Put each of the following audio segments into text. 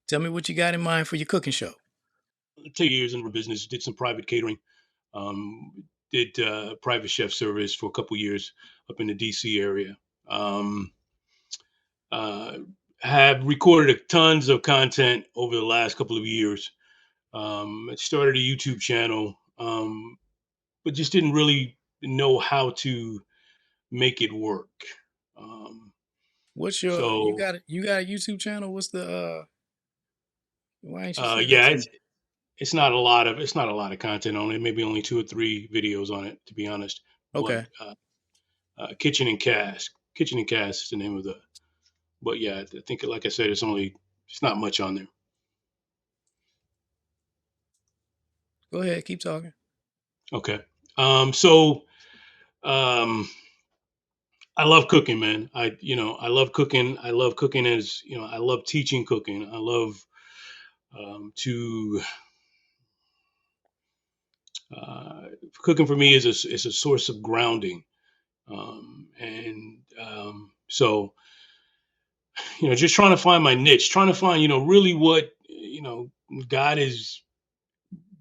Tell me what you got in mind for your cooking show. 2 years in the business, did some private catering, did private chef service for a couple years up in the DC area. Um, uh, have recorded tons of content over the last couple of years. I started a YouTube channel, but just didn't really know how to make it work. Um, What's your so you got a YouTube channel? What's the why ain't you send that yeah, to it's me? it's not a lot of content on it. Maybe only 2 or 3 videos on it, to be honest. But Okay. Kitchen and Cast is the name of the. But yeah, I think like I said, it's not much on there. Go ahead, keep talking. Okay. So um, I love cooking, man. I love cooking. I love cooking as I love teaching cooking. I love to uh, cooking for me is a source of grounding, and so just trying to find my niche, trying to find really what God has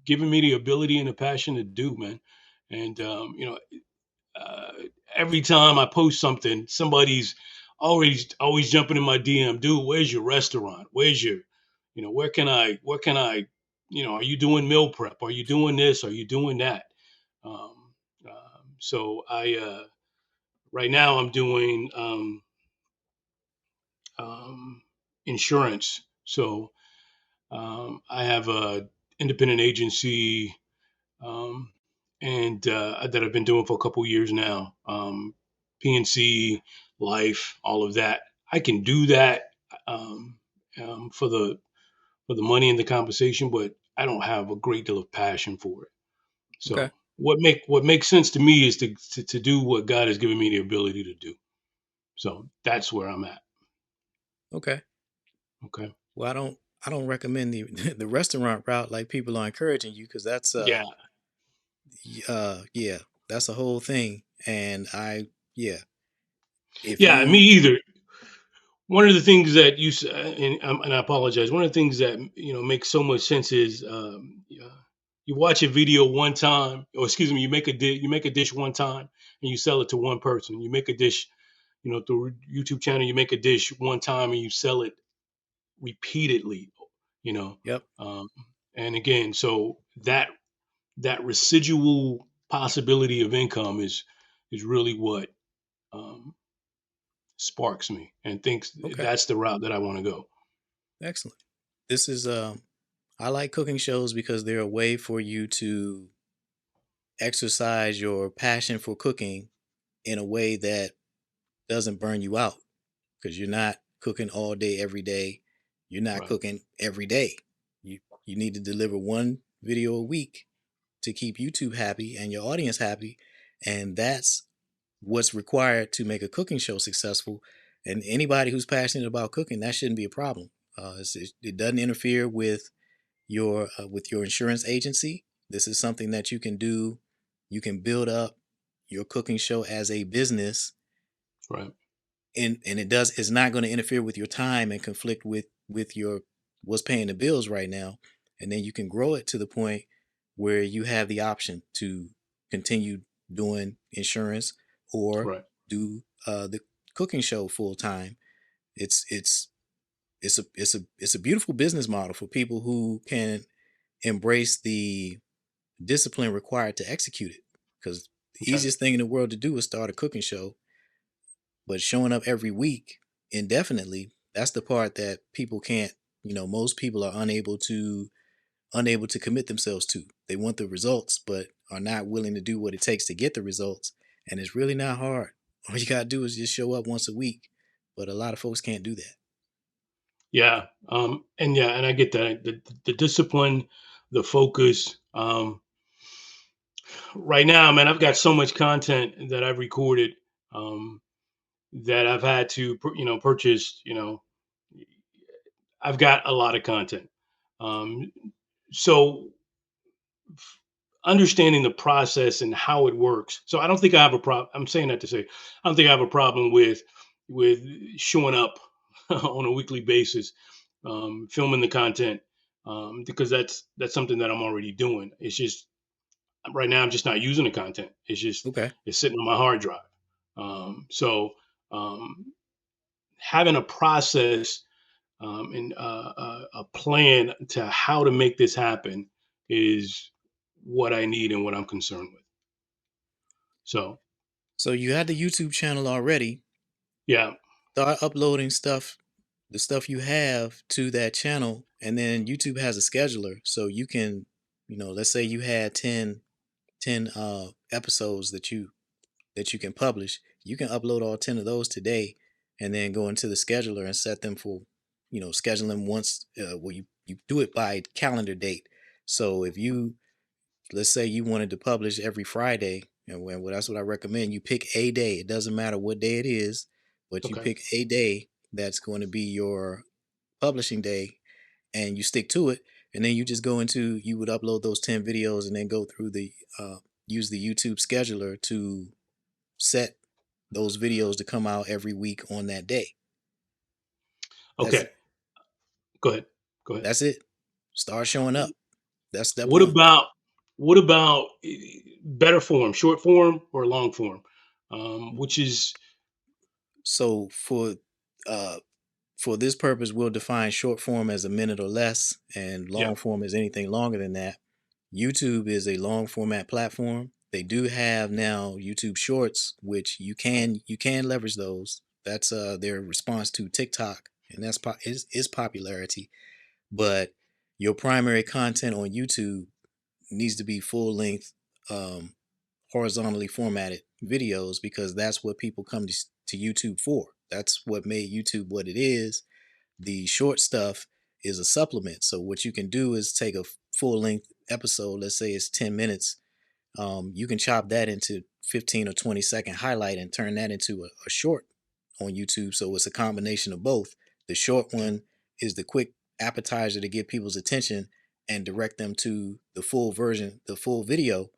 given me the ability and the passion to do, man. And uh, every time I post something, somebody's always jumping in my DM, dude. Where's your restaurant? Where's your, where can I, are you doing meal prep? Are you doing this? Are you doing that? Um, so right now I'm doing um, insurance. So I have a independent agency, um, and that I've been doing for a couple years now. PNC, life, all of that. I can do that um, for the money and the compensation, but I don't have a great deal of passion for it. Okay. So what makes sense to me is to do what God has given me the ability to do. So that's where I'm at. Okay. Okay. Well, I don't recommend the the restaurant route like people are encouraging you because that's Yeah. yeah, that's a whole thing. And I yeah, if Yeah. Me you either. One of the things that and I apologize. One of the things that makes so much sense is you watch a video one time, or excuse me, you make a dish one time and you sell it to one person. You make a dish, through YouTube channel, you make a dish one time and you sell it repeatedly. You know, yep. um, and again, so that residual possibility of income is really what um, sparks me and thinks Okay. that's the route that I want to go. Excellent. This is I like cooking shows because they're a way for you to exercise your passion for cooking in a way that doesn't burn you out because you're not cooking all day every day. You're not Right. cooking every day. You need to deliver one video a week to keep YouTube happy and your audience happy, and that's what's required to make a cooking show successful. And anybody who's passionate about cooking, that shouldn't be a problem. It doesn't interfere with your insurance agency. This is something that you can do. You can build up your cooking show as a business, Right. and it's not going to interfere with your time and conflict with your what's paying the bills right now. And then you can grow it to the point where you have the option to continue doing insurance or Right. do the cooking show full time. It's it's a beautiful business model for people who can embrace the discipline required to execute it. Because the Okay. easiest thing in the world to do is start a cooking show, but showing up every week indefinitely, that's the part that people can't, most people are unable to commit themselves to. They want the results, but are not willing to do what it takes to get the results. And it's really not hard. All you gotta do is just show up once a week. But a lot of folks can't do that. Yeah. And I get that the discipline, the focus. Right now, man, I've got so much content that I've recorded that I've had to purchase. I've got a lot of content. Um, so understanding the process and how it works. So I don't think I have a problem. I'm saying that to say I don't think I have a problem with showing up on a weekly basis. filming the content, because that's something that I'm already doing. It's just right now I'm just not using the content. Okay. It's sitting on my hard drive. So um, having a process, and a plan to how to make this happen is what I need and what I'm concerned with. So So you had the YouTube channel already. yeah, Start uploading stuff, the stuff you have to that channel, and then YouTube has a scheduler, so you can, let's say you had 10 episodes that you can publish. You can upload all 10 of those today, and then go into the scheduler and set them for, schedule them once. Well, you do it by calendar date. So if you, let's say you wanted to publish every Friday, and well, that's what I recommend. You pick a day. It doesn't matter what day it is, but you okay, pick a day that's going to be your publishing day, and you stick to it. And then you just go into, you would upload those 10 videos, and then go through use the YouTube scheduler to set those videos to come out every week on that day. That's okay. Go ahead. Go ahead. that's it. Start showing up. That's step What one. about what about better form, short form or long form? Which is So uh for this purpose, we'll define short form as a minute or less, and yeah, long form is anything longer than that. YouTube is a long format platform. They do have now YouTube Shorts, which you can leverage those. That's their response to TikTok, and that's is popularity. But your primary content on YouTube needs to be full length, um, horizontally formatted videos, because that's what people come to YouTube for. That's what made YouTube what it is. The short stuff is a supplement. So what you can do is take a full length episode, let's say it's 10 minutes. You can chop that into 15 or 20-second highlight and turn that into a short on YouTube. So it's a combination of both. The short okay, one is the quick appetizer to get people's attention and direct them to the full version, the full video.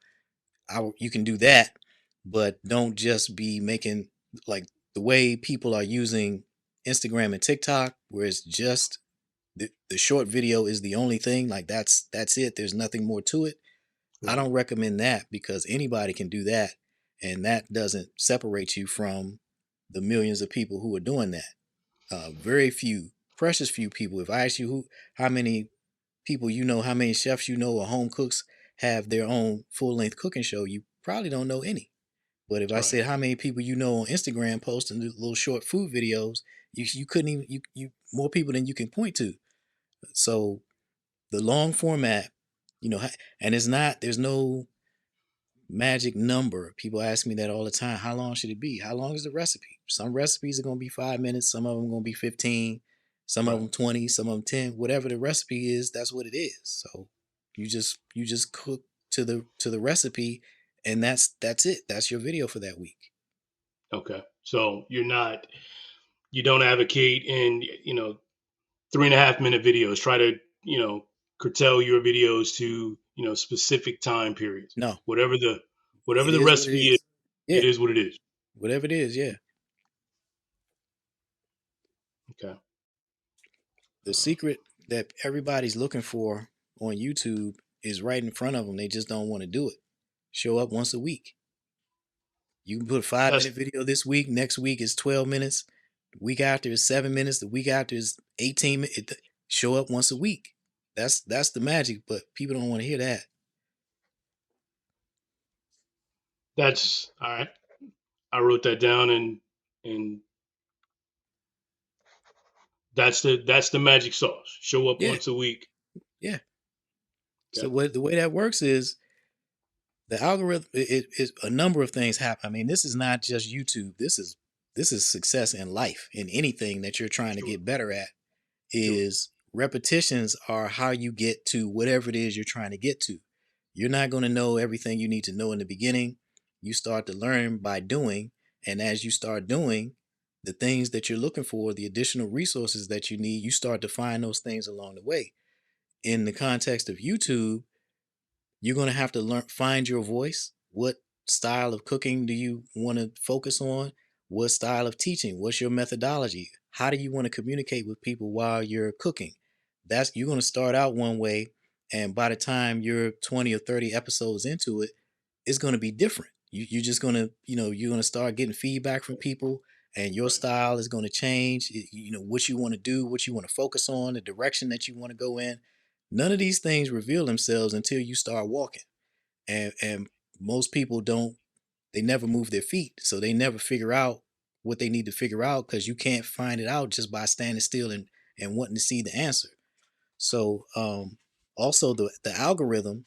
You can do that, but don't just be making, like, the way people are using Instagram and TikTok, where it's just the short video is the only thing. Like, that's it. There's nothing more to it. I right, don't recommend that, because anybody can do that, and that doesn't separate you from the millions of people who are doing that. Very few, precious few people. If I ask you how many people you know, how many chefs you know, or home cooks have their own full length cooking show, you probably don't know any. But if I right, said how many people you know on Instagram posting little short food videos, you couldn't even, you more people than you can point to. So the long format, and it's not, there's no magic number. People ask me that all the time. How long should it be? How long is the recipe? Some recipes are going to be 5 minutes. Some of them are going to be 15. Some of right. them 20. Some of them 10. Whatever the recipe is, that's what it is. So you just cook to the recipe, and that's it. That's your video for that week. Okay. So you don't advocate in 3.5 minute videos. Try to curtail your videos to specific time periods. No, Whatever the whatever it the is what it recipe is, is. it Yeah, is what it is. whatever it is. Yeah. Okay. The secret that everybody's looking for on YouTube is right in front of them. They just don't want to do it. Show up once a week. You can put a 5 minute That's video this week. Next week is 12 minutes. The week after is 7 minutes. The week after is 18 minutes. Show up once a week. That's the magic, but people don't want to hear that. that's all right. I wrote that down, and that's the magic sauce. Show up Yeah, once a week. yeah. So Okay. what the way that works is the algorithm. It is a number of things happen. I mean, this is not just YouTube. This is success in life, in anything that you're trying to Sure. get better at. Sure. Is repetitions are how you get to whatever it is you're trying to get to. You're not going to know everything you need to know in the beginning. You start to learn by doing. And as you start doing the things that you're looking for, the additional resources that you need, you start to find those things along the way. In the context of YouTube, you're going to have to find your voice. What style of cooking do you want to focus on? What style of teaching? What's your methodology? how do you want to communicate with people while you're cooking? That's you're going to start out one way, and by the time you're 20 or 30 episodes into it, it's going to be different. You're just going to, you're going to start getting feedback from people, and your Right. style is going to change. What you want to do, what you want to focus on, the direction that you want to go in. None of these things reveal themselves until you start walking. And most people don't, they never move their feet, so they never figure out what they need to figure out, because you can't find it out just by standing still and wanting to see the answer. So also the algorithm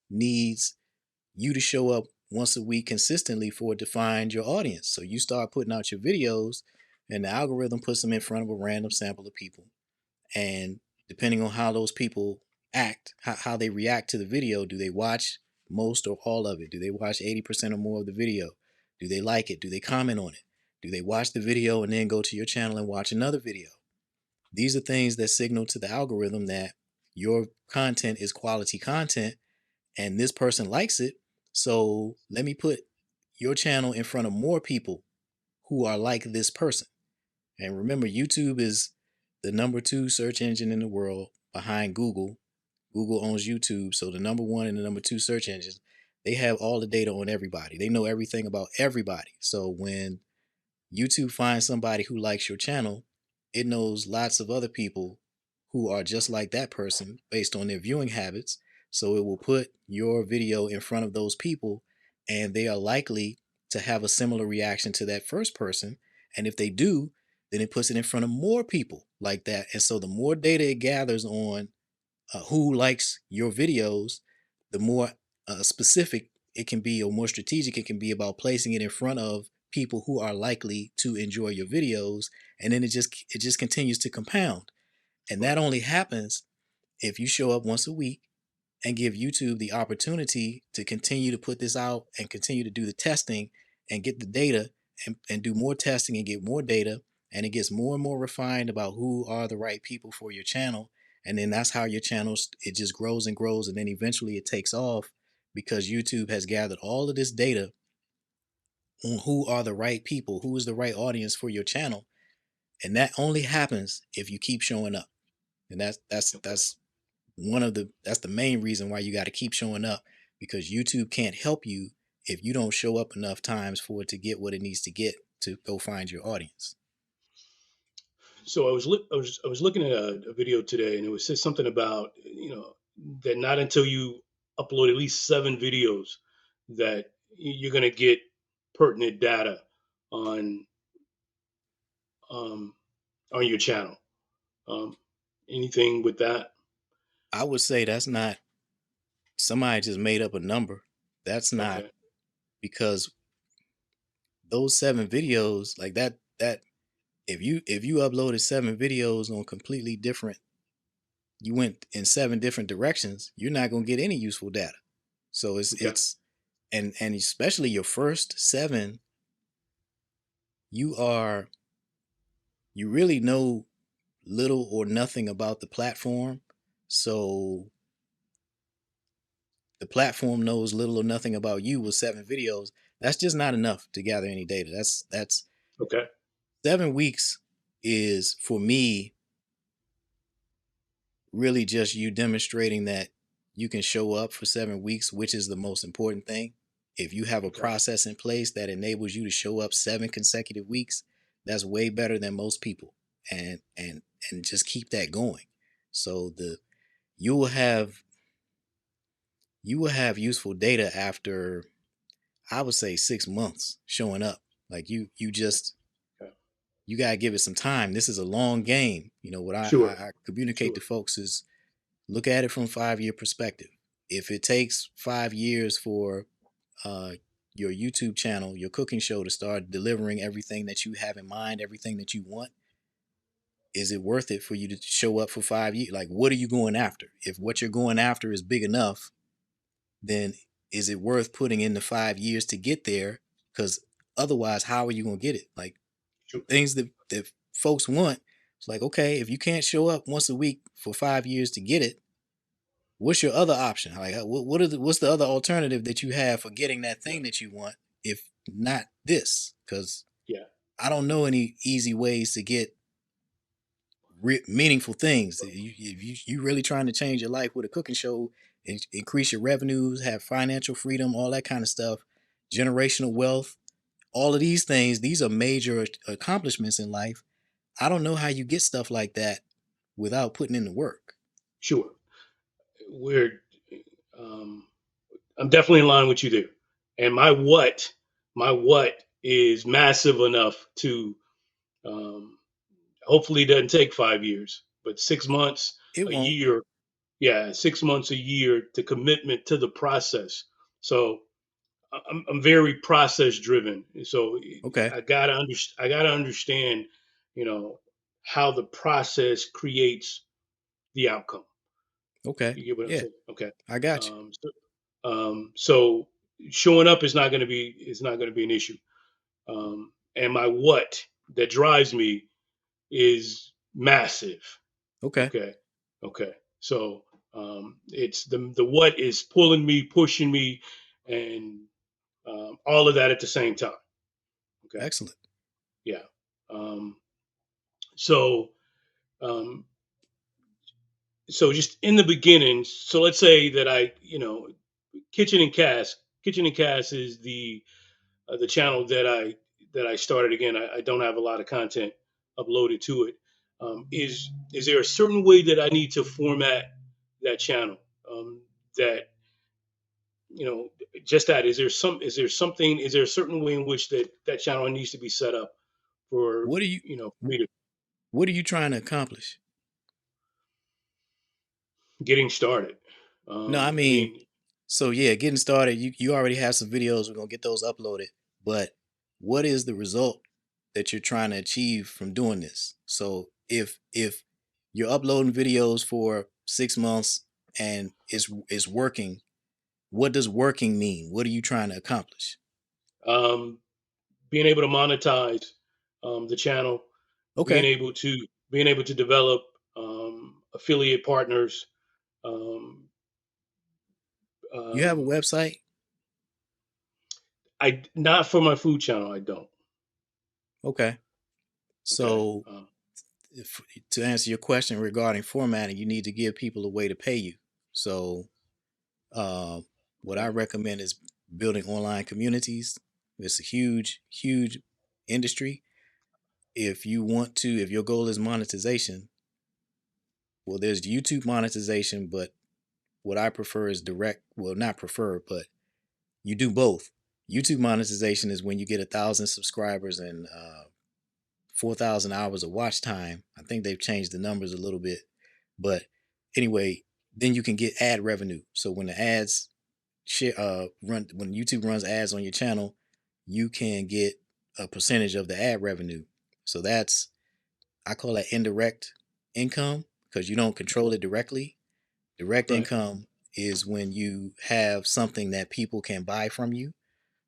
needs you to show up once a week consistently for it to find your audience. So you start putting out your videos, and the algorithm puts them in front of a random sample of people. And depending on how those people act, how they react to the video, do they watch most or all of it? Do they watch 80% or more of the video? Do they like it? Do they comment on it? Do they watch the video and then go to your channel and watch another video? These are things that signal to the algorithm that your content is quality content, and this person likes it. So let me put your channel in front of more people who are like this person. And remember, YouTube is the number two search engine in the world behind Google. Google owns YouTube. So the number one and the number two search engines, they have all the data on everybody. They know everything about everybody. So when YouTube finds somebody who likes your channel, it knows lots of other people who are just like that person based on their viewing habits. So it will put your video in front of those people, and they are likely to have a similar reaction to that first person. And if they do, then it puts it in front of more people like that. And so the more data it gathers on who likes your videos, the more specific it can be, or more strategic it can be about placing it in front of people who are likely to enjoy your videos. And then it just continues to compound. And that Right. only happens if you show up once a week and give YouTube the opportunity to continue to put this out and continue to do the testing and get the data, and do more testing and get more data. And it gets more and more refined about who are the right people for your channel. And then that's how your channel, it just grows and grows. And then eventually it takes off, because YouTube has gathered all of this data on who are the right people, who is the right audience for your channel. And that only happens if you keep showing up. And that's that's Okay. that's that's the main reason why you got to keep showing up, because YouTube can't help you if you don't show up enough times for it to get what it needs to get to go find your audience. So I was looking at a video today, and it was said something about that not until you upload at least 7 videos that you're going to get pertinent data on um, on your channel. Um, Anything with that? I would say that's not, somebody just made up a number. That's not, Okay. because those 7 videos, like that if you uploaded 7 videos on completely different, you went in 7 different directions, you're not going to get any useful data. So Okay. and especially your first 7, you are, you really know little or nothing about the platform. So the platform knows little or nothing about you with 7 videos. That's just not enough to gather any data. That's Okay. 7 weeks is, for me, really just you demonstrating that you can show up for 7 weeks, which is the most important thing. If you have a Okay. process in place that enables you to show up 7 consecutive weeks, that's way better than most people. And just keep that going. So you will have you will have useful data after, I would say, 6 months showing up. Like you just, Okay. you gotta give it some time. This is a long game. What Sure. I communicate to Sure. folks is, look at it from 5 year perspective. If it takes 5 years for uh, your YouTube channel, your cooking show, to start delivering everything that you have in mind, everything that you want, is it worth it for you to show up for 5 years? Like, what are you going after? If what you're going after is big enough, then is it worth putting in the 5 years to get there? Because otherwise, how are you going to get it? Like, Sure. things that folks want, it's like, okay, if you can't show up once a week for 5 years to get it, what's your other option? Like, what's the other alternative that you have for getting that Yeah. thing that you want, if not this? Because Yeah. I don't know any easy ways to get meaningful things. You really trying to change your life with a cooking show, increase your revenues, have financial freedom, all that kind of stuff, generational wealth, all of these things. These are major accomplishments in life. I don't know how you get stuff like that without putting in the work. Sure. We're um, I'm definitely in line with you there. And my what is massive enough to um, hopefully it doesn't take 5 years, but 6 months, It a won't. year, yeah, 6 months, a year to commitment to the process. So I'm very process driven. So Okay. I gotta understand, you know, how the process creates the outcome. Okay. You get what I'm Yeah, saying? Okay. I got you. So showing up is not going to be an issue. And my what that drives me is massive. Okay. Okay. Okay. So it's the what is pulling me, pushing me, and all of that at the same time. Okay. Excellent. Yeah. Um, so um, so just in the beginning, so let's say that kitchen and cast. Kitchen and cast is the channel that I started. Again, I don't have a lot of content uploaded to it. Is there a certain way that I need to format that channel? That you know, just that. Is there a certain way in which that channel needs to be set up for What are you for me to what are you trying to accomplish? getting started? No, I I mean, mean, so yeah, getting started, you already have some videos. We're gonna get those uploaded. But what is the result that you're trying to achieve from doing this? So if you're uploading videos for 6 months and it's working, what does working mean? What are you trying to accomplish? um, being able to monetize the channel, being Okay. able to being able to develop affiliate partners. Um, You have a um, website? I not for my food channel. I don't. Okay. Okay. So if, to answer your question regarding formatting, you need to give people a way to pay you. So Uh, what I Okay. recommend is building online communities. It's a huge, huge industry. If you want to, if your goal is monetization, well, there's YouTube monetization, but what I prefer is direct. Well, not prefer, but you do both. YouTube monetization is when you get 1,000 subscribers and 4,000 hours of watch time. I think they've changed the numbers a little bit, but anyway, then you can get ad revenue. So when the ads share run when YouTube runs ads on your channel, you can get a percentage of the ad revenue. So that's I call that indirect income because you don't control it directly. Direct Right. income is when you have something that people can buy from you.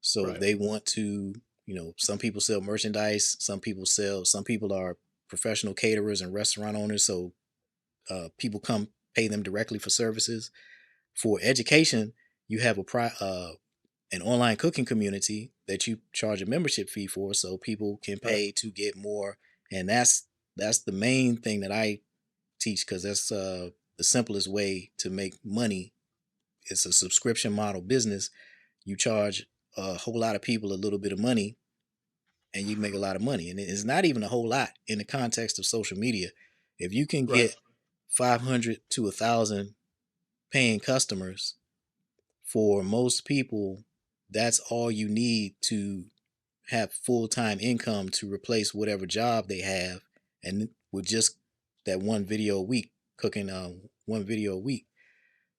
So if Right. they want to, some people sell merchandise, some people are professional caterers and restaurant owners. So people come pay them directly for services. For education, you have an online cooking community that you charge a membership fee for, so people can Right. pay to get more. And that's the main thing that I teach because that's the simplest way to make money. It's a subscription model business. You charge a whole lot of people a little bit of money, and you make a lot of money. And it's not even a whole lot in the context of social media. If you can Right. get 500 to 1,000 paying customers, for most people, that's all you need to have full time income to replace whatever job they have, and with just that one video a week, cooking one video a week,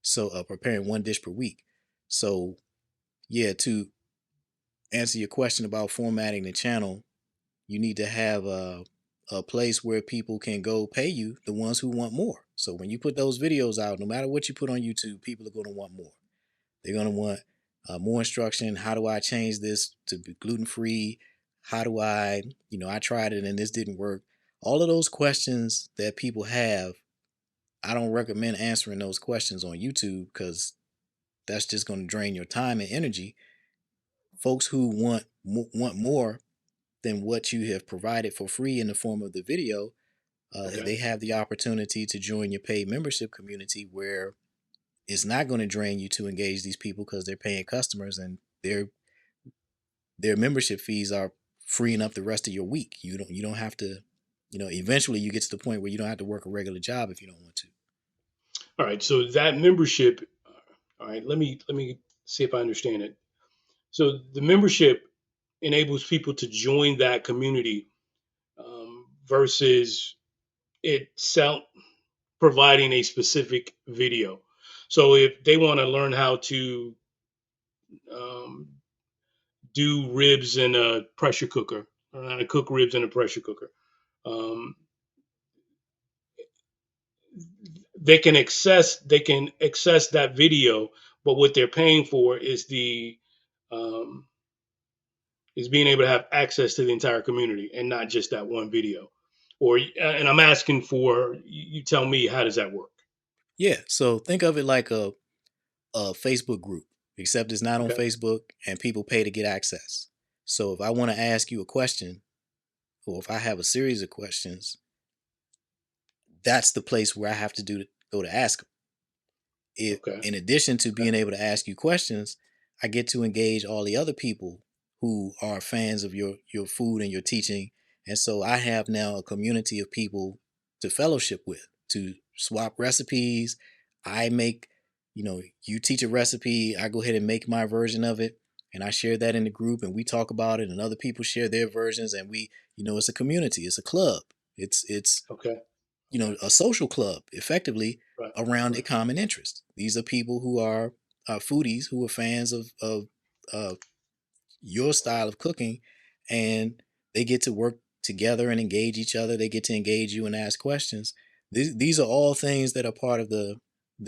so preparing one dish per week. So yeah, to answer your question about formatting the channel, you need to have a place where people can go pay you, the ones who want more. So when you put those videos out, no matter what you put on YouTube, people are going to want more. They're going to want more instruction. How do I change this to be gluten free? How do I tried it and this didn't work. All of those questions that people have, I don't recommend answering those questions on YouTube because that's just going to drain your time and energy. Folks who want more than what you have provided for free in the form of the video, Okay. They have the opportunity to join your paid membership community where it's not going to drain you to engage these people because they're paying customers and their membership fees are freeing up the rest of your week. You don't have to, eventually you get to the point where you don't have to work a regular job if you don't want to. All right. So that membership. All right. Let me see if I understand it. So the membership enables people to join that community versus itself providing a specific video. So if they want to learn how to um, do ribs in a pressure cooker, or how to cook ribs in a pressure cooker, um, they can access that video, but what they're paying for um, is being able to have access to the entire community and not just that one video. Or and I'm asking for you tell me, how does that work? Yeah, so think of it like a Facebook group, except it's not on Okay. Facebook and people pay to get access. So if I want to ask you a question, or if I have a series of questions, that's the place where I have to go to ask them. It, Okay. in addition to Okay. being able to ask you questions, I get to engage all the other people who are fans of your food and your teaching. And so I have now a community of people to fellowship with, to swap recipes. I make, you teach a recipe, I go ahead and make my version of it, and I share that in the group and we talk about it and other people share their versions and it's a community, it's a club. It's Okay. Okay. a social club effectively Right. around a Right. common interest. These are people who are foodies who are fans of uh, your style of cooking, and they get to work together and engage each other. They get to engage you and ask questions. These are all things that are part of the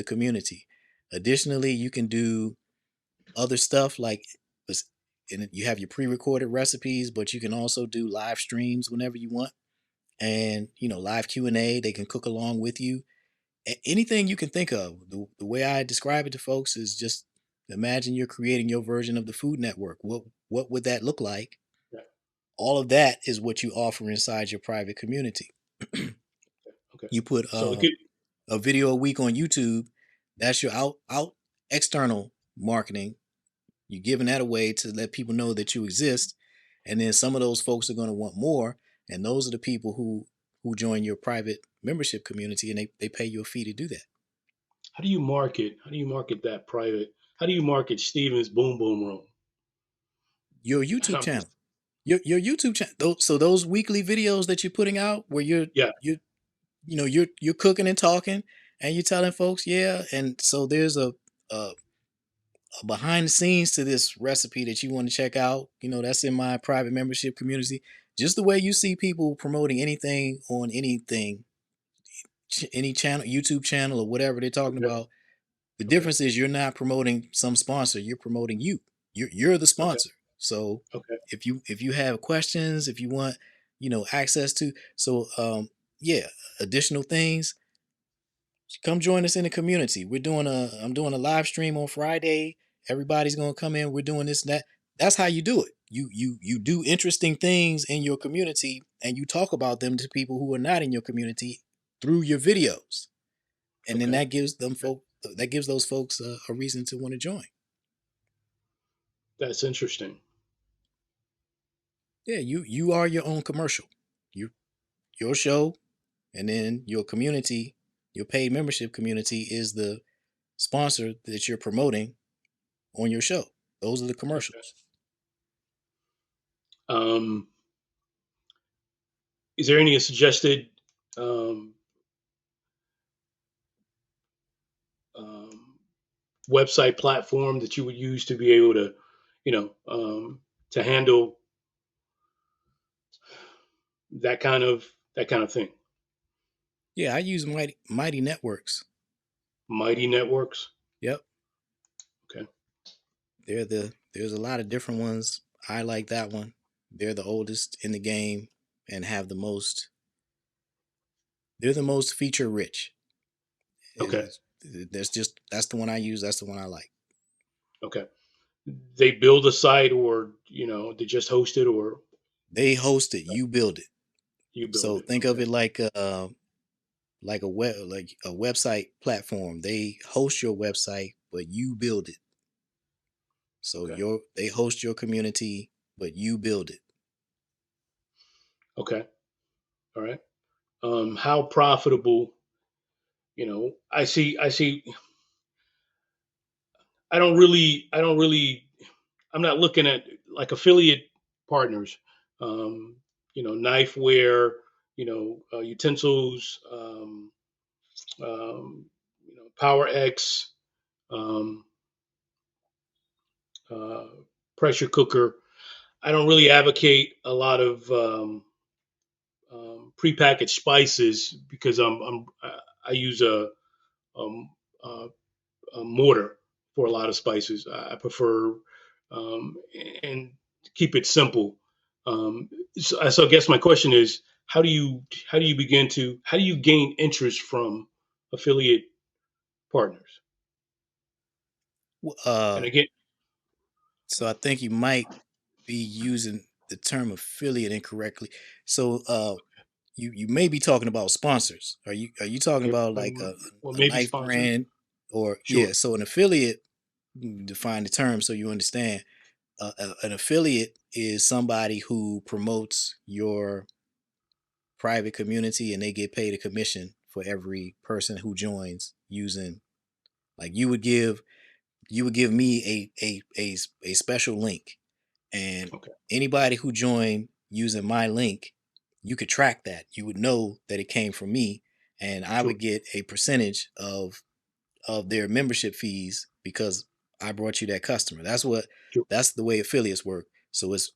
community. Additionally, you can do other stuff like and you have your pre-recorded recipes, but you can also do live streams whenever you want, and live Q&A. They can cook along with you. Anything you can think of. The way I describe it to folks is just imagine you're creating your version of the Food Network. What would that look like? Yeah. All of that is what you offer inside your private community. Okay. You put So it could. a video a week on YouTube. That's your out external marketing. You're giving that away to let people know that you exist, and then some of those folks are going to want more, and those are the people who join your private membership community, and they pay you a fee to do that. How do you market? How do you market that private? How do you market Steven's Boom Boom Room? Your YouTube I'm channel, just. your YouTube channel. So those weekly videos that you're putting out, where Yeah. you're cooking and talking, and you're telling folks, yeah. And so there's a, a behind the scenes to this recipe that you want to check out. That's in my private membership community. Just the way you see people promoting anything on anything, any channel, YouTube channel or whatever they're talking Okay. about. The Okay. difference is you're not promoting some sponsor, you're promoting you. You're the Okay. sponsor. So Okay. if you have questions, if you want, access to, so yeah, additional things, come join us in the community. I'm doing a live stream on Friday. Everybody's gonna come in. We're doing this and that. That's how you do it. You do interesting things in your community and you talk about them to people who are not in your community through your videos. And then Okay. that gives those folks a reason to want to join. That's interesting. Yeah, you are your own commercial. Your show, and then your community, your paid membership community is the sponsor that you're promoting on your show. Those are the Okay. commercials. Um, is there any suggested um, um, website platform that you would use to be able to, to handle that kind of thing? Yeah, I use Mighty Networks. Mighty networks. Yep, Okay. there's a lot of different ones. I like that one. They're the oldest in the game and have the most. They're the most feature rich. Okay. That's the one I use. That's the one I like. Okay. They build a site, or they just host it, or They host it. You build it. You build So it. think of Okay. it like a website platform. They host your website, but you build it. So Okay. they host your community, but you build it. Okay. All right. How profitable? I see. I don't really. I'm not looking at like affiliate partners. Um, knifeware. Utensils. Power X. Um, uh, Pressure cooker. I don't really advocate a lot of prepackaged spices because I use um, uh, a mortar for a lot of spices. I prefer um, and keep it simple. So I guess my question is, how do you gain interest from affiliate partners? W- And Uh, again, so I think you might be using the term affiliate incorrectly. So you may be talking about sponsors. Are you talking okay, about like well, a maybe knife sponsors. brand or yeah? Sure, So an affiliate, define the term so you understand. An affiliate is somebody who promotes your private community and they get paid a commission for every person who joins using, like you would give me a special link, and okay, anybody who joined using my link, you could track that. You would know that it came from me, and I sure, would get a percentage of their membership fees because I brought you that customer. sure, That's the way affiliates work. So it's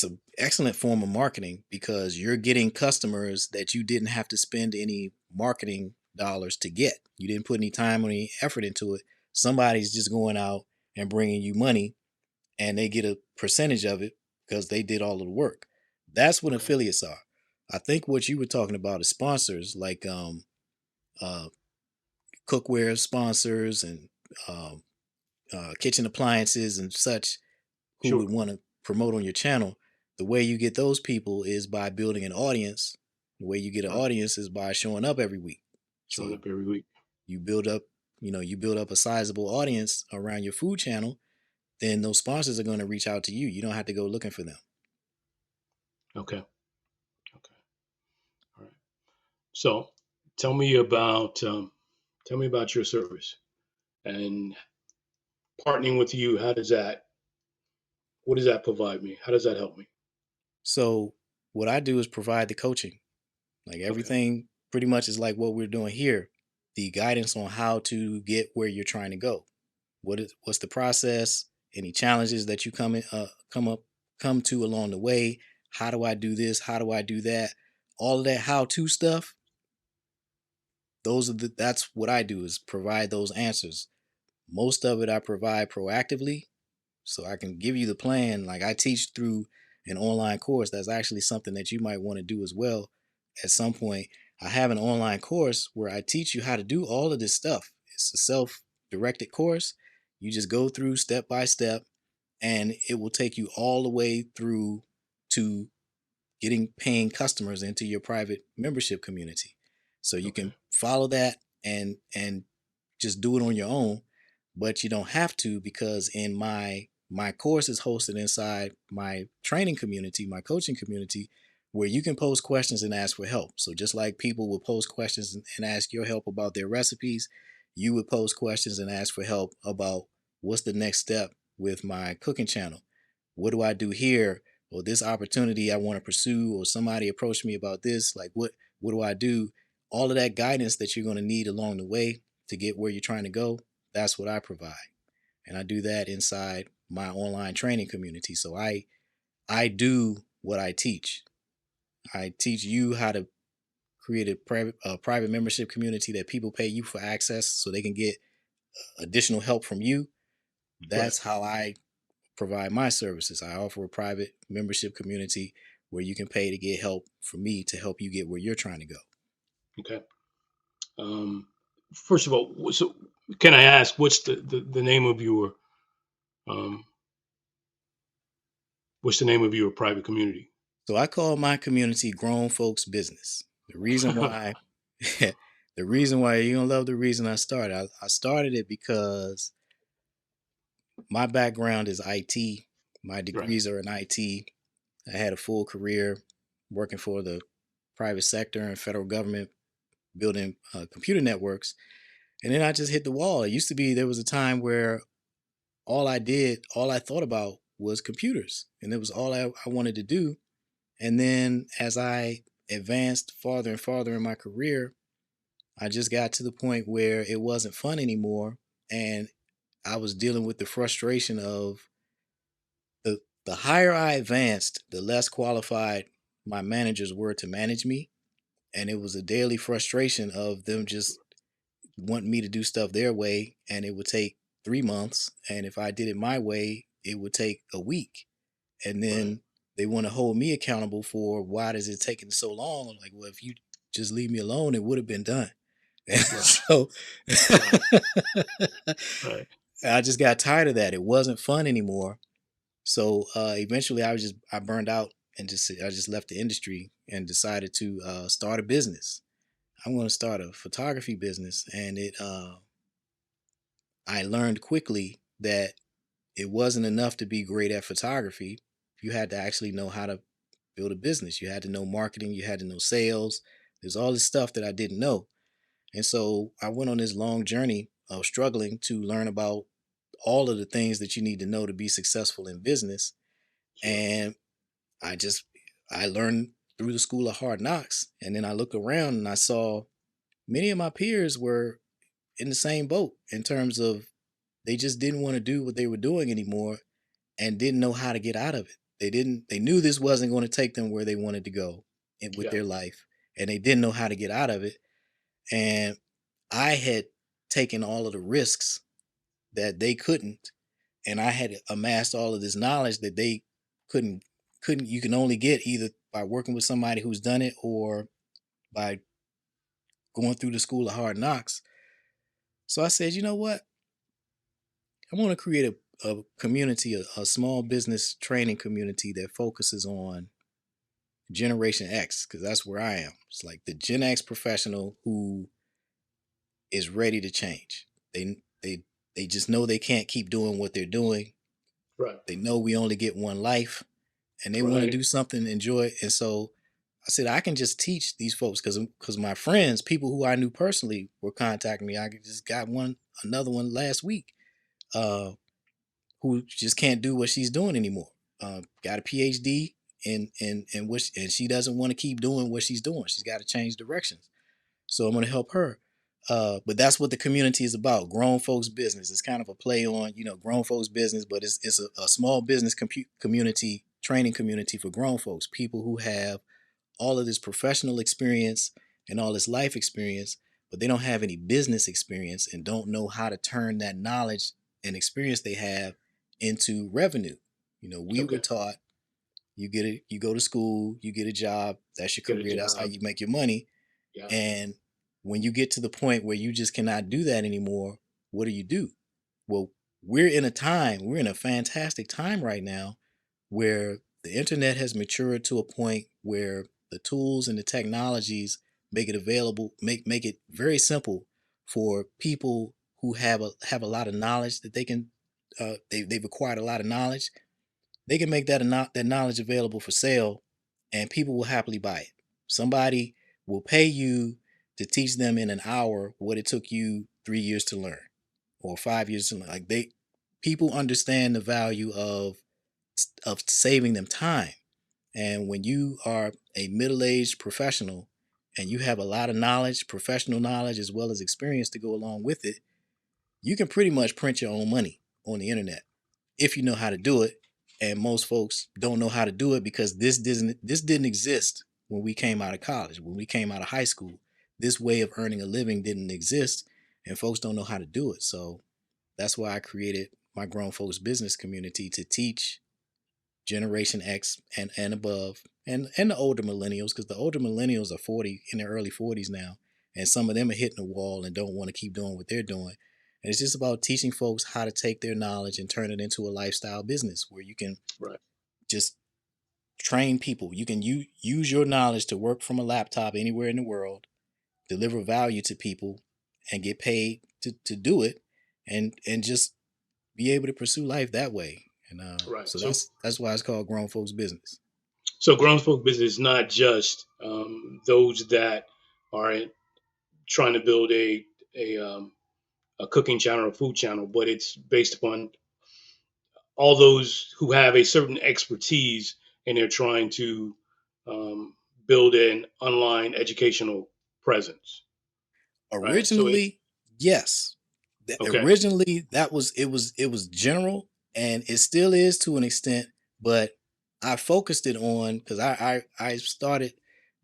an excellent form of marketing because you're getting customers that you didn't have to spend any marketing dollars to get. You didn't put any time or any effort into it. Somebody's just going out and bringing you money, and they get a percentage of it because they did all of the work. That's what okay, affiliates are. I think what you were talking about is sponsors, like uh, cookware sponsors and um, kitchen appliances and such, who sure. would want to promote on your channel. The way you get those people is by building an audience. The way you get an Right, audience is by showing up every week. showing So up every week. you build up, you build up a sizable audience around your food channel, then those sponsors are going to reach out to you. You don't have to go looking for them. Okay, okay, all right. So, tell me about your service and partnering with you. What does that provide me? How does that help me? So what I do is provide the coaching. Like Okay, everything pretty much is like what we're doing here. The guidance on how to get where you're trying to go. What's the process? Any challenges that you come to along the way? How do I do this? How do I do that? All of that how to stuff. That's what I do, is provide those answers. Most of it I provide proactively, so I can give you the plan. Like I teach through an online course. That's actually something that you might want to do as well at some point. I have an online course where I teach you how to do all of this stuff. It's a self-directed course. You just go through step by step, and it will take you all the way through to getting paying customers into your private membership community. So you okay, can follow that and just do it on your own, but you don't have to, because in my course is hosted inside my training community, my coaching community, where you can post questions and ask for help. So just like people will post questions and ask your help about their recipes, you would post questions and ask for help about what's the next step with my cooking channel. What do I do here? Or this opportunity I want to pursue, or somebody approached me about this, like what do I do? All of that guidance that you're going to need along the way to get where you're trying to go, that's what I provide. And I do that inside my online training community. So I do what I teach. I teach you how to create a private membership community that people pay you for access so they can get additional help from you. right, That's how I provide my services. I offer a private membership community where you can pay to get help from me to help you get where you're trying to go. okay. Um, First of all, so can I ask what's the name of your um, What's the name of your private community? So I call my community grown folks business. The reason why, the reason why you're gonna love the reason I started. I started it because my background is IT. My Right, degrees are in IT. I had a full career working for the private sector and federal government building computer networks. And then I just hit the wall. It used to be there was a time where all I thought about was computers, and it was all I wanted to do. And then as I advanced farther and farther in my career, I just got to the point where it wasn't fun anymore. And I was dealing with the frustration of the higher I advanced, the less qualified my managers were to manage me. And it was a daily frustration of them just wanting me to do stuff their way, and it would take 3 months. And if I did it my way, it would take a week. And right, then they want to hold me accountable for why does it taking so long? I'm like, well, if you just leave me alone, it would have been done. And right, so right, right. I just got tired of that. It wasn't fun anymore. So eventually, I burned out and I just left the industry and decided to start a business. I'm going to start a photography business, and it I learned quickly that it wasn't enough to be great at photography. You had to actually know how to build a business. You had to know marketing, you had to know sales. There's all this stuff that I didn't know. And so I went on this long journey of struggling to learn about all of the things that you need to know to be successful in business. Sure. And I just I learned through the school of hard knocks. And then I looked around and I saw many of my peers were in the same boat in terms of they just didn't want to do what they were doing anymore and didn't know how to get out of it. They knew this wasn't going to take them where they wanted to go with Yeah. their life, and they didn't know how to get out of it. And I had taken all of the risks that they couldn't, and I had amassed all of this knowledge that they couldn't couldn't you can only get either by working with somebody who's done it or by going through the school of hard knocks. So I said, you know what? I want to create a community, a small business training community that focuses on Generation X, because that's where I am. It's like the Gen X professional who is ready to change. They just know they can't keep doing what they're doing. Right, They know we only get one life, and they want to right. do something, enjoy it. And so I said I can just teach these folks because my friends, people who I knew personally, were contacting me. I just got another one last week. Who just can't do what she's doing anymore. Got a PhD and she doesn't want to keep doing what she's doing. She's got to change directions. So I'm going to help her. But that's what the community is about. Grown folks business. It's kind of a play on, grown folks business, but it's a small business community, training community for grown folks, people who have all of this professional experience and all this life experience, but they don't have any business experience and don't know how to turn that knowledge and experience they have into revenue. We were Okay. taught you go to school, you get a job, that's your Get a career, that's how job. you make your money. Yeah. And when you get to the point where you just cannot do that anymore, what do? Well, we're in a fantastic time right now where the internet has matured to a point where the tools and the technologies make it available, make it very simple for people who have a lot of knowledge that they can they've acquired a lot of knowledge. They can make that knowledge available for sale, and people will happily buy it. Somebody will pay you to teach them in an hour what it took you 3 years to learn or 5 years to learn. Like people understand the value of saving them time. And when you are a middle-aged professional and you have a lot of knowledge, professional knowledge, as well as experience to go along with it, you can pretty much print your own money on the internet if you know how to do it. And most folks don't know how to do it because this didn't exist when we came out of college, when we came out of high school. This way of earning a living didn't exist, and folks don't know how to do it. So that's why I created my grown folks business community to teach Generation X and above, and the older millennials, because the older millennials are 40 in their early 40s now, and some of them are hitting a wall and don't want to keep doing what they're doing. And it's just about teaching folks how to take their knowledge and turn it into a lifestyle business where you can Right. just train people. You can use your knowledge to work from a laptop anywhere in the world, deliver value to people, and get paid to do it, and just be able to pursue life that way. And Right. so So that's why it's called grown folks business. grown folk business is not just those that are trying to build a a cooking channel or food channel, but it's based upon all those who have a certain expertise and they're trying to um, build an online educational presence. Right. So it Originally, yes. okay. Originally it was general, and it still is to an extent, but I focused it on because I started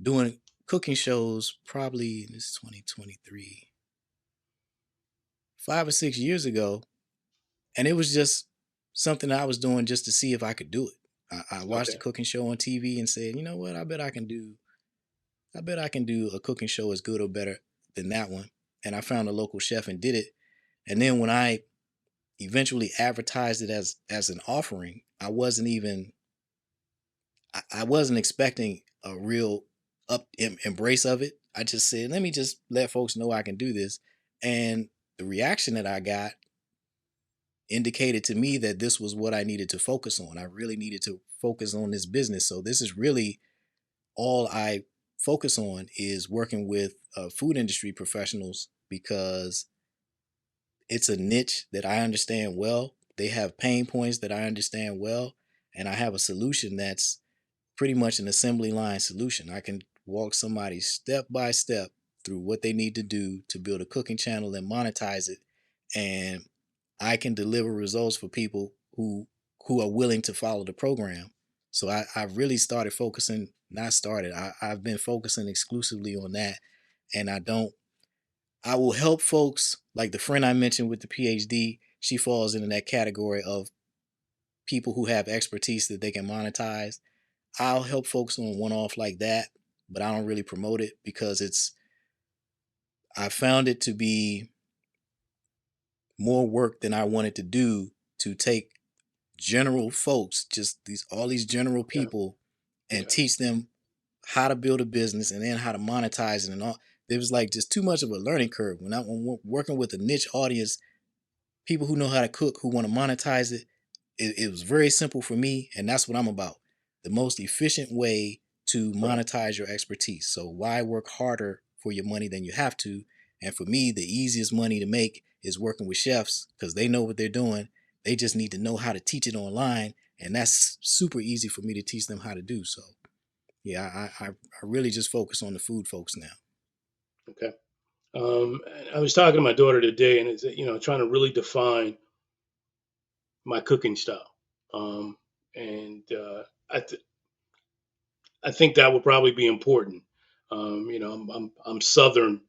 doing cooking shows probably this is 2023, 5 or 6 years ago, and it was just something I was doing just to see if I could do it. I watched a Okay. cooking show on TV and said, you know what, I bet I can do a cooking show as good or better than that one. And I found a local chef and did it. And then when I eventually advertised it as an offering, I wasn't expecting a real embrace of it. I just said, let me just let folks know I can do this. And the reaction that I got indicated to me that this was what I needed to focus on. I really needed to focus on this business. So this is really all I focus on is working with food industry professionals because it's a niche that I understand well. They have pain points that I understand well, and I have a solution that's pretty much an assembly line solution. I can walk somebody step by step through what they need to do to build a cooking channel and monetize it, and I can deliver results for people who are willing to follow the program. So I really started focusing, not started, I've been focusing exclusively on that. And I will help folks like the friend I mentioned with the PhD. She falls into that category of people who have expertise that they can monetize. I'll help folks on one off like that, but I don't really promote it because I found it to be more work than I wanted to do to take general folks, just these all these general Yeah. people, and Okay. teach them how to build a business and then how to monetize it and all. There was like just too much of a learning curve when working with a niche audience, people who know how to cook, who want to monetize it. It was very simple for me, and that's what I'm about. The most efficient way to Right. monetize your expertise. So why work harder for your money than you have to? And for me, the easiest money to make is working with chefs because they know what they're doing. They just need to know how to teach it online, and that's super easy for me to teach them how to do. So yeah, I really just focus on the food folks now. Okay. I was talking to my daughter today, and it's trying to really define my cooking style. And I think that would probably be important. I'm Southern.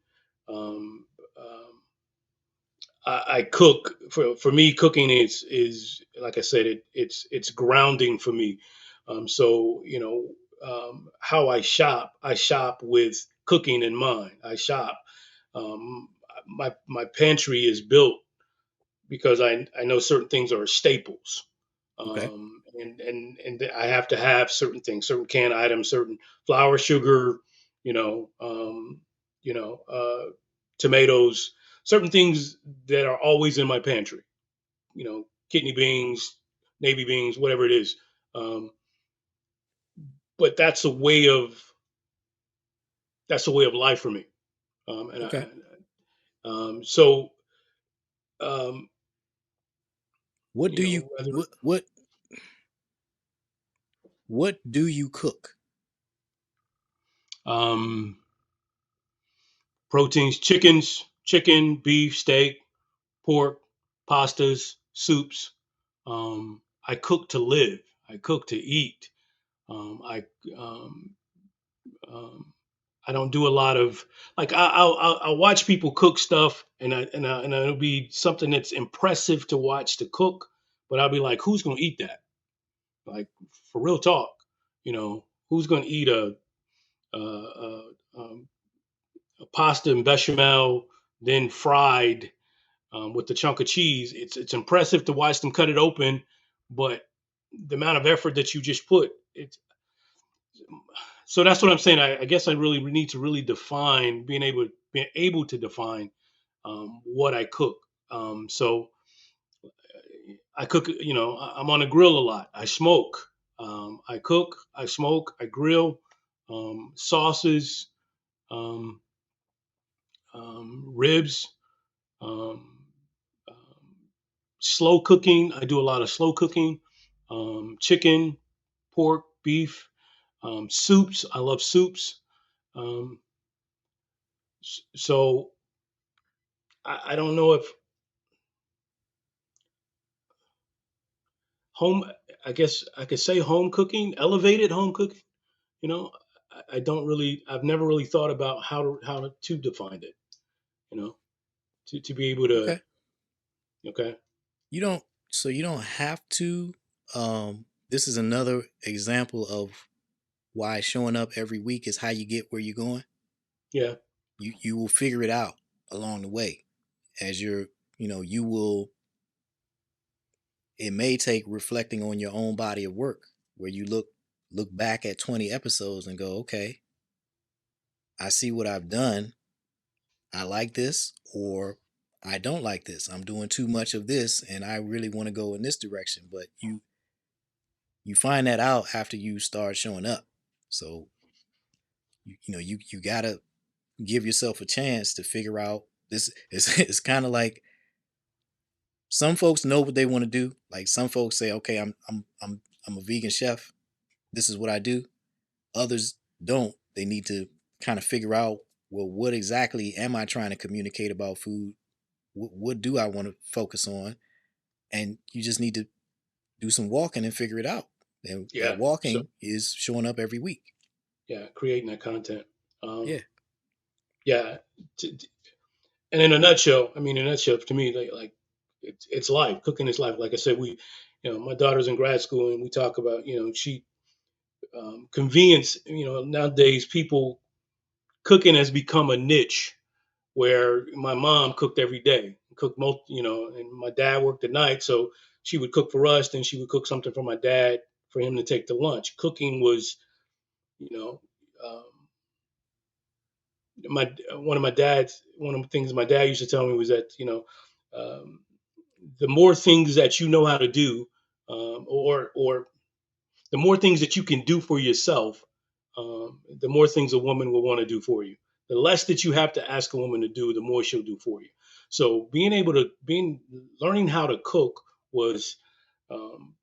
Um, um, I cook for me. Cooking is like I said, it's grounding for me. So how I shop with cooking in mind. I shop. Um, my pantry is built because I know certain things are staples. Okay. And I have to have certain things, certain canned items, certain flour, sugar, you know, um, you know, tomatoes, certain things that are always in my pantry. Kidney beans, navy beans, whatever it is. Um, but that's a way of life for me. And Okay. so um, What do you whether what do you cook? um, proteins, chicken, beef, steak, pork, pastas, soups. I cook to live. I cook to eat. I um, um, I don't do a lot of like I'll watch people cook stuff and it'll be something that's impressive to watch to cook, but I'll be like, who's gonna eat that? Like for real talk, who's gonna eat a, um, a pasta and bechamel then fried with the chunk of cheese? It's impressive to watch them cut it open, but the amount of effort that you just put. So that's what I'm saying. I guess I really need to really define being able to define what I cook. So I cook. I'm on a grill a lot. I smoke. I cook. I smoke. I grill. Sauces, um, ribs, um, um, slow cooking. I do a lot of slow cooking. Chicken, pork, beef, soups. I love soups. Um, so I don't know if home. I guess I could say home cooking, elevated home cooking. You know, I don't really. I've never really thought about how to define it. You know, to be able to. Okay. Okay. You don't so you don't have to. This is another example of why showing up every week is how you get where you're going. Yeah. You will figure it out along the way as you will. It may take reflecting on your own body of work where you look back at 20 episodes and go, okay, I see what I've done. I like this, or I don't like this. I'm doing too much of this and I really want to go in this direction. But you find that out after you start showing up. So you gotta give yourself a chance to figure out this. It's kind of like some folks know what they want to do. Like some folks say, okay, I'm a vegan chef. This is what I do. Others don't. They need to kind of figure out, well, what exactly am I trying to communicate about food? What do I want to focus on? And you just need to do some walking and figure it out. And that Yeah. So walking is showing up every week. yeah, creating that content. Yeah. Yeah. And in a nutshell, I mean, in a nutshell, to me, like it's life. Cooking is life. Like I said, my daughter's in grad school, and we talk about, she convenience. Nowadays, people cooking has become a niche where my mom cooked every day, cooked and my dad worked at night, so she would cook for us, then she would cook something for my dad for him to take to lunch. Cooking was, you know, um, my one of the things my dad used to tell me was that um, the more things that you know how to do, or the more things that you can do for yourself, the more things a woman will want to do for you. The less that you have to ask a woman to do, the more she'll do for you. So being learning how to cook was um,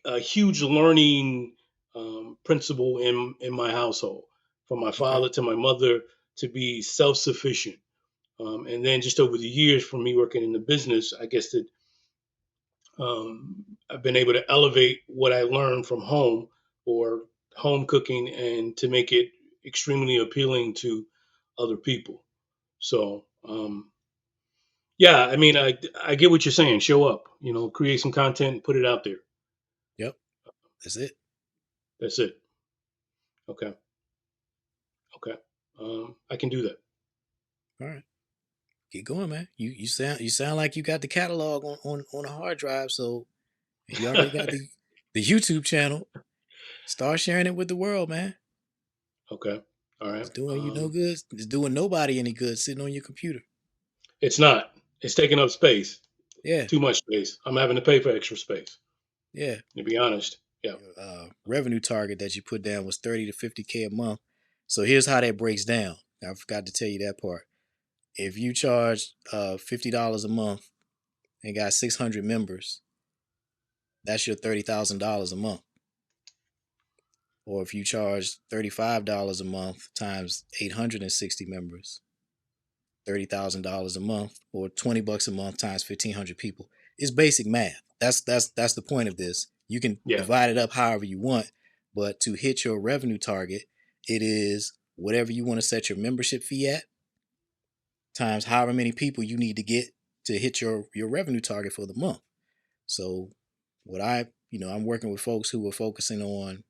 a huge learning principle in my household, from my Okay. father to my mother, to be self sufficient. And then just over the years, from me working in the business, I guess that I've been able to elevate what I learned from home or home cooking, and to make it extremely appealing to other people. So, yeah, I mean, I get what you're saying. Show up, create some content, put it out there. Yep. That's it. That's it. Okay. Okay. I can do that. All right. Get going, man. You sound like you got the catalog on a hard drive, so you already got the YouTube channel. Start sharing it with the world, man. Okay. All right. It's doing you no good. It's doing nobody any good sitting on your computer. It's not. It's taking up space. Yeah, Too much space. I'm having to pay for extra space. yeah. To be honest. Yeah. Your revenue target that you put down was 30 to 50K a month. So here's how that breaks down. I forgot to tell you that part. If you charge $50 a month and got 600 members, that's your $30,000 a month. Or if you charge $35 a month times 860 members, $30,000 a month, or $20 a month times 1,500 people. It's basic math. That's the point of this. You can Yeah. divide it up however you want, but to hit your revenue target, it is whatever you want to set your membership fee at times however many people you need to get to hit your revenue target for the month. So what I'm working with folks who are focusing on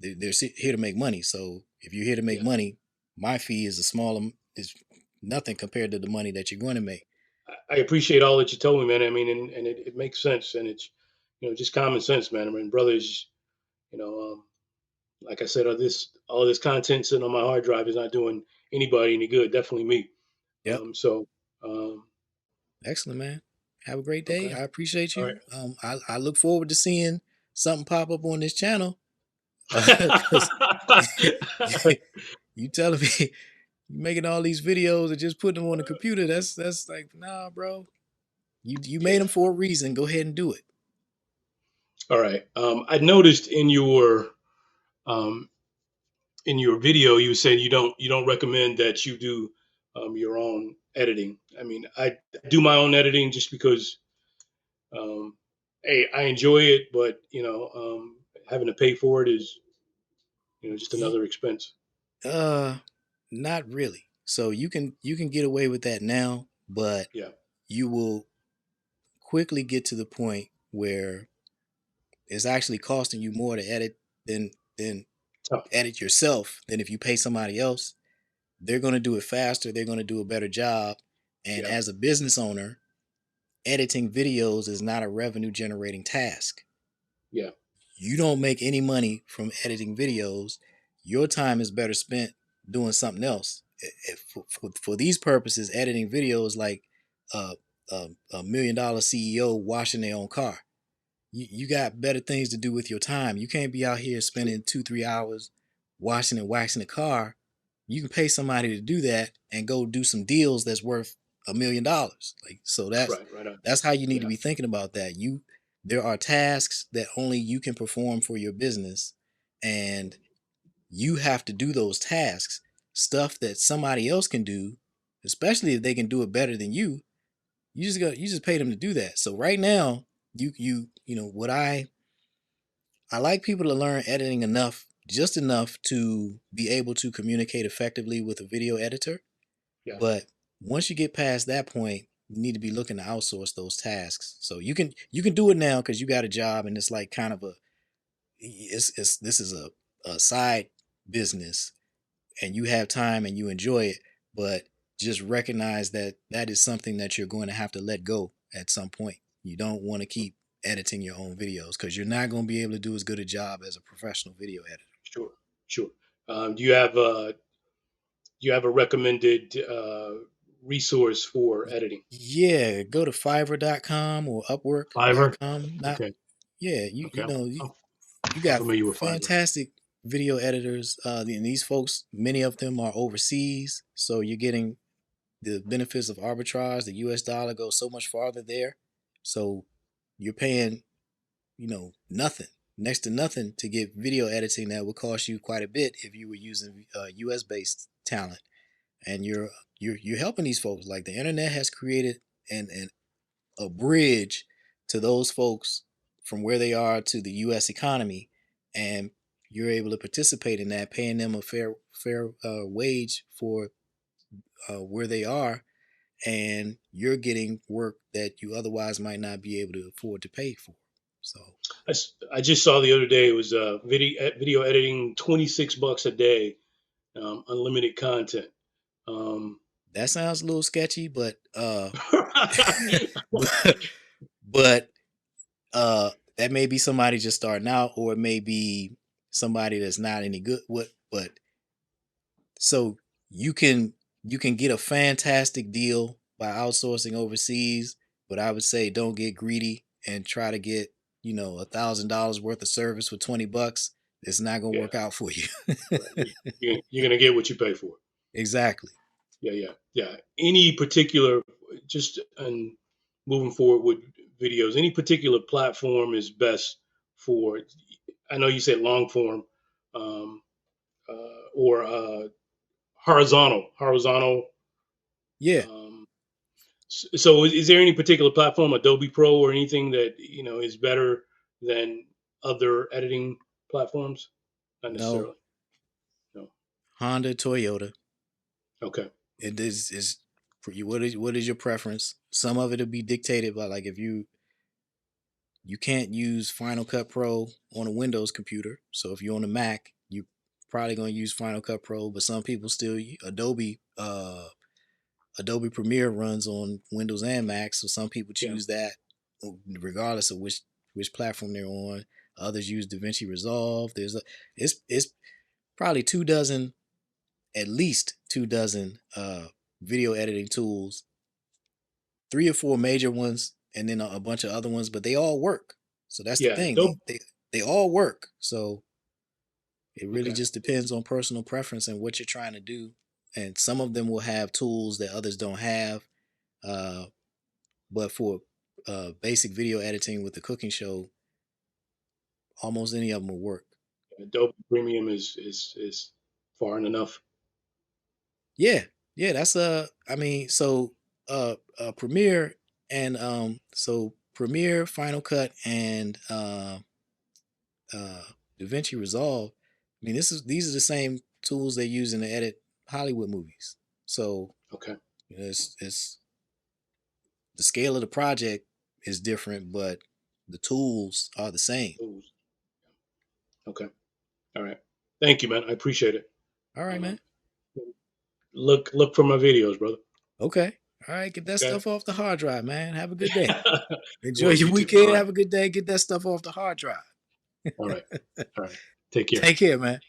they're here to make money. So if you're here to make Yeah. money, my fee is a small is nothing compared to the money that you're going to make. I appreciate all that you told me, man. I mean, and it makes sense, and it's just common sense, man. I mean, brothers, you know, like I said, all this content sitting on my hard drive is not doing anybody any good. Definitely me. Yep. So, um, Excellent, man. Have a great day. okay, I appreciate all right. you. I look forward to seeing something pop up on this channel. Because you telling me you making all these videos and just putting them on the computer. That's like, nah, bro. You made Yeah. them for a reason. Go ahead and do it. All right. I noticed um, in your video you said you don't recommend that you do your own editing. I mean, I do my own editing just because um, hey, I enjoy it, but having to pay for it is just Ye- another expense. Uh, not really. So you can get away with that now, but Yeah. you will quickly get to the point where it's actually costing you more to edit than Oh, edit yourself than if you pay somebody else. They're going to do it faster. They're going to do a better job. And yeah. as a business owner, editing videos is not a revenue generating task. Yeah. You don't make any money from editing videos. Your time is better spent doing something else. For these purposes, editing videos like uh, $1 million CEO washing their own car. You got better things to do with your time. You can't be out here True. spending 2 3 hours washing and waxing the car. You can pay somebody to do that and go do some deals that's worth $1 million. Like, so that's Right. Right on. that's how you need to Yeah. be thinking about that. There are tasks that only you can perform for your business, and you have to do those tasks. Stuff that somebody else can do, especially if they can do it better than you just pay them to do that. So right now, what I like people to learn editing enough, just enough to be able to communicate effectively with a video editor. Yeah. But once you get past that point, you need to be looking to outsource those tasks. So you can do it now because you got a job and it's like kind of it's this is a side business and you have time and you enjoy it, but just recognize that that is something that you're going to have to let go at some point. You don't want to keep editing your own videos because you're not going to be able to do as good a job as a professional video editor. Sure. Sure. Do you have a recommended resource for editing? Yeah, go to fiverr.com or Fiverr. upwork.com. Not Okay. Yeah, you Okay. you know you, I'm, you I'm got familiar with Fiverr. fantastic video editors. And these folks, many of them are overseas, so you're getting the benefits of arbitrage. The US dollar goes so much farther there. So you're paying, nothing, next to nothing to get video editing that would cost you quite a bit if you were using US based talent. And you're helping these folks. Like the internet has created an a bridge to those folks from where they are to the US economy, and you're able to participate in that, paying them a fair wage for where they are, and you're getting work that you otherwise might not be able to afford to pay for. So I just saw the other day it was video editing, $26 a day, unlimited content. Um, that sounds a little sketchy, but but that may be somebody just starting out, or it may be somebody that's not any good. But so you can you can get a fantastic deal by outsourcing overseas, but I would say don't get greedy and try to get $1,000 worth of service for $20. It's not gonna yeah, work out for you. right. You're gonna get what you pay for. Exactly. Yeah, yeah, yeah. Any particular, just and moving forward with videos, any particular platform is best for. I know you said long form, um, or horizontal. Yeah. Um, so, is there any particular platform, Adobe Pro or anything that is better than other editing platforms? Not No. necessarily. No. Honda, Toyota. Okay. It is for you. What is your preference? Some of it'll be dictated by, like, if you can't use Final Cut Pro on a Windows computer. So if you're on a Mac, you probably gonna use Final Cut Pro. But some people still Adobe Premiere runs on Windows and Mac, so some people Yeah. choose that regardless of which platform they're on. Others use DaVinci Resolve. It's probably 2 dozen, at least 2 dozen video editing tools, 3 or 4 major ones, and then a bunch of other ones, but they all work. So that's the Yeah, thing. dope. They all work. So it really Okay. just depends on personal preference and what you're trying to do. And some of them will have tools that others don't have. Uh, but for basic video editing with the cooking show, almost any of them will work. Adobe Premium is far enough. Yeah, yeah, that's I mean, so Premiere and Premiere, Final Cut, and uh DaVinci Resolve. I mean, these are the same tools they use in to edit Hollywood movies. So Okay. it's the scale of the project is different, but the tools are the same. Ooh, okay. All right. Thank you, man. I appreciate it. All right, man. Um, look for my videos, brother. Okay. All right, get that Okay. stuff off the hard drive, man. Have a good day. Enjoy Well, your you too. All weekend. right. Have a good day. Get that stuff off the hard drive. All right. All right. Take care. Take care, man.